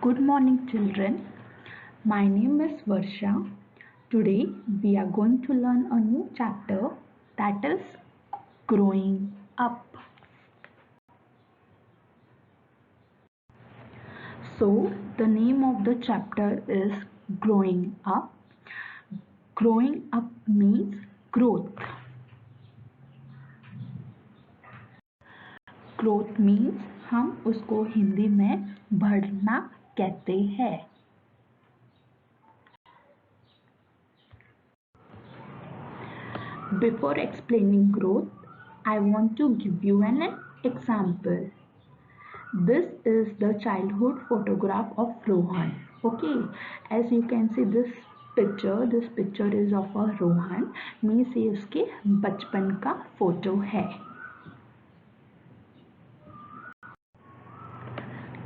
Good morning, children. My name is Varsha. Today we are going to learn a new chapter that is growing up. So, the name of the chapter is growing up. Growing up means growth. Growth means हम उसको हिंदी में बढ़ना कहते हैं. Before explaining growth, I want to give you an example. This is the childhood photograph of Rohan. Okay, as you can see this picture is of a Rohan, means ये उसके बचपन का फोटो है.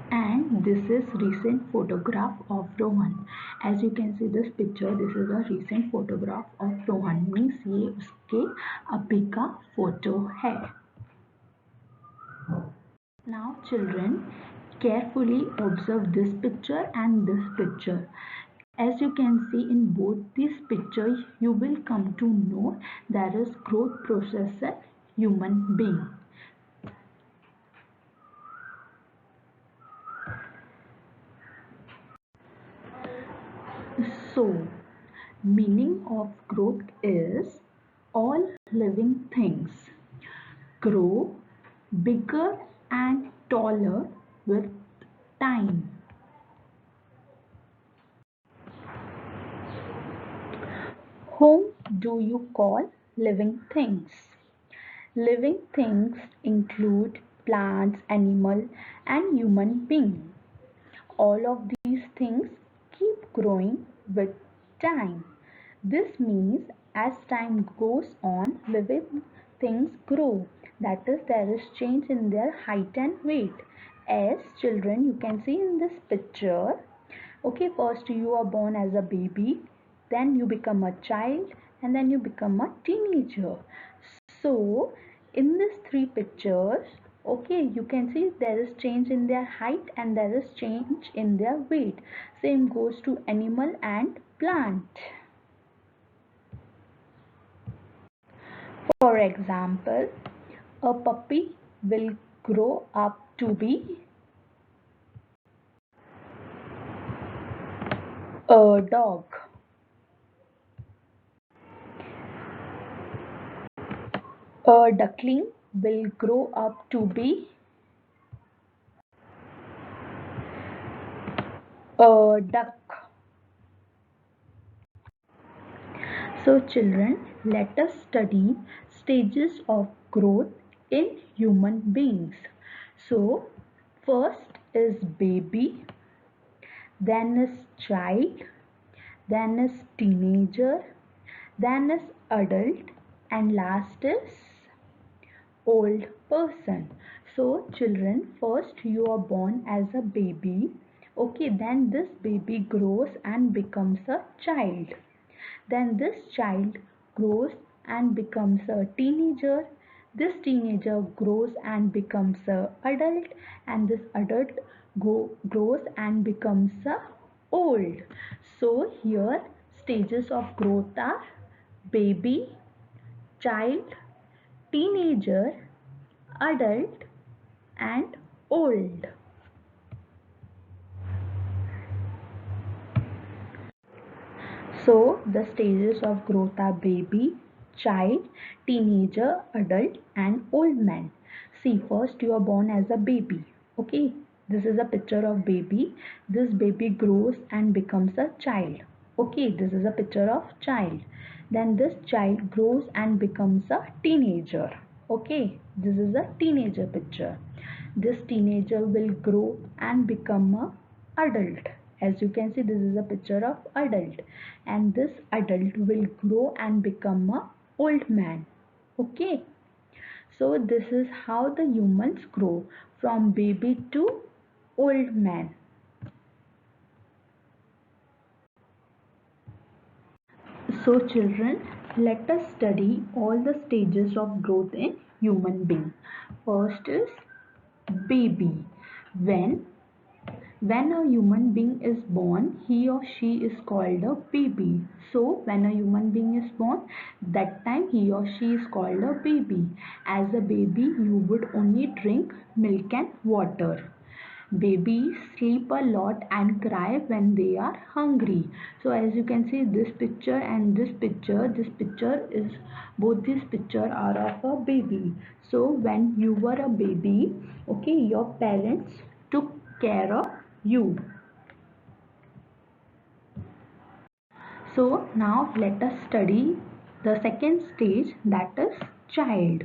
And this is recent photograph of Rohan. As you can see this picture, this is a recent photograph of Rohan, means ये उसके अभी का photo है. Now children, carefully observe this picture and this picture. As you can see in both these pictures, you will come to know there is growth process in human being. So, meaning of growth is all living things grow bigger and taller with time. Whom do you call living things? Living things include plants, animal and human being. All of these things keep growing with time. This means as time goes on, living things grow. That is, there is change in their height and weight. As children, you can see in this picture. Okay, first you are born as a baby, then you become a child, and then you become a teenager. So, in these three pictures, okay, you can see there is change in their height and there is change in their weight. Same goes to animal and plant. For example, a puppy will grow up to be a dog. A duckling will grow up to be a duck. So children, let us study stages of growth in human beings. So first is baby, then is child, then is teenager, then is adult, and last is old person. So children, first you are born as a baby. Okay, then this baby grows and becomes a child. Then this child grows and becomes a teenager. This teenager grows and becomes a adult, and this adult grows and becomes a old. So here stages of growth are baby, child, teenager, adult and old. So the stages of growth are baby, child, teenager, adult and old man. See, first you are born as a baby. Okay, this is a picture of baby. This baby grows and becomes a child. Okay, this is a picture of child. Then this child grows and becomes a teenager. Okay, this is a teenager picture. This teenager will grow and become a adult. As you can see, this is a picture of adult, and this adult will grow and become a old man. Okay, so this is how the humans grow from baby to old man. So children, let us study all the stages of growth in human being. First is baby. When When a human being is born, he or she is called a baby. So when a human being is born, that time he or she is called a baby. As a baby, you would only drink milk and water. Babies sleep a lot and cry when they are hungry. So as you can see, this picture and this picture is, both these picture are of a baby. So when you were a baby, okay, your parents took care of you. So now let us study the second stage, that is child.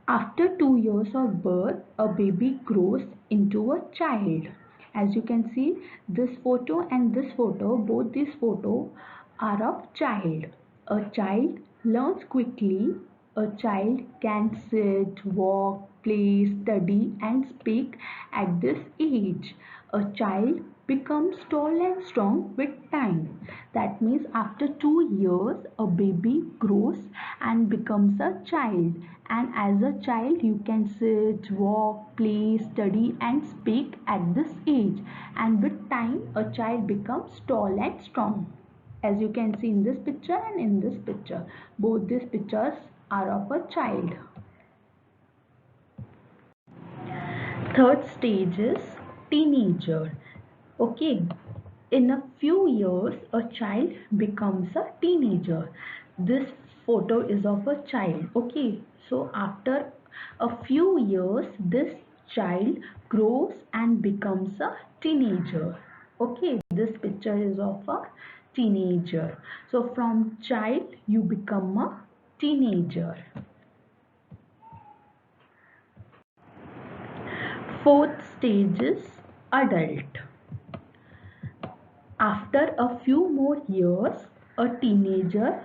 After 2 years of birth, a baby grows into a child. As you can see, this photo and this photo, both these photos are of child. A child learns quickly. A child can sit, walk, play, study and speak at this age. A child becomes tall and strong with time. That means after 2 years, a baby grows and becomes a child. And as a child, you can sit, walk, play, study, and speak at this age. And with time, a child becomes tall and strong. As you can see in this picture and in this picture, both these pictures are of a child. Third stage is teenager. Okay, in a few years, a child becomes a teenager. This photo is of a child. Okay, so after a few years, this child grows and becomes a teenager. Okay, this picture is of a teenager. So from child, you become a teenager. Fourth stage is adult. After a few more years, a teenager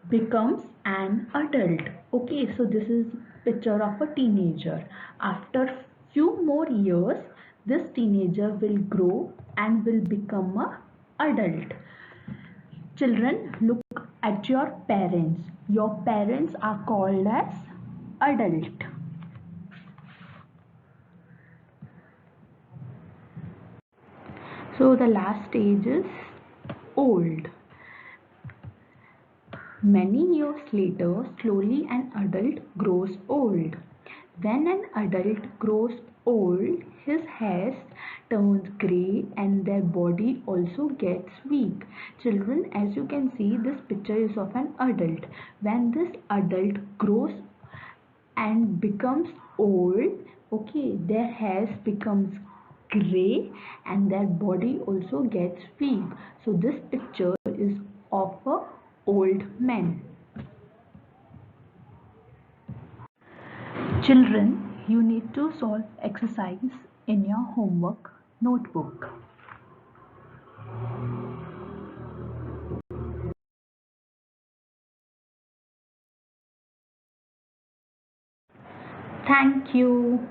becomes an adult. Okay, so this is picture of a teenager. After few more years, this teenager will grow and will become a adult. Children, look at your parents. Your parents are called as adult. So the last stage is old. Many years later, slowly an adult grows old. When an adult grows old, his hair turns grey and their body also gets weak. Children, as you can see, this picture is of an adult. When this adult grows and becomes old, okay, their hair becomes grey and their body also gets weak. So this picture is of a old man. Children, you need to solve exercise in your homework notebook. Thank you.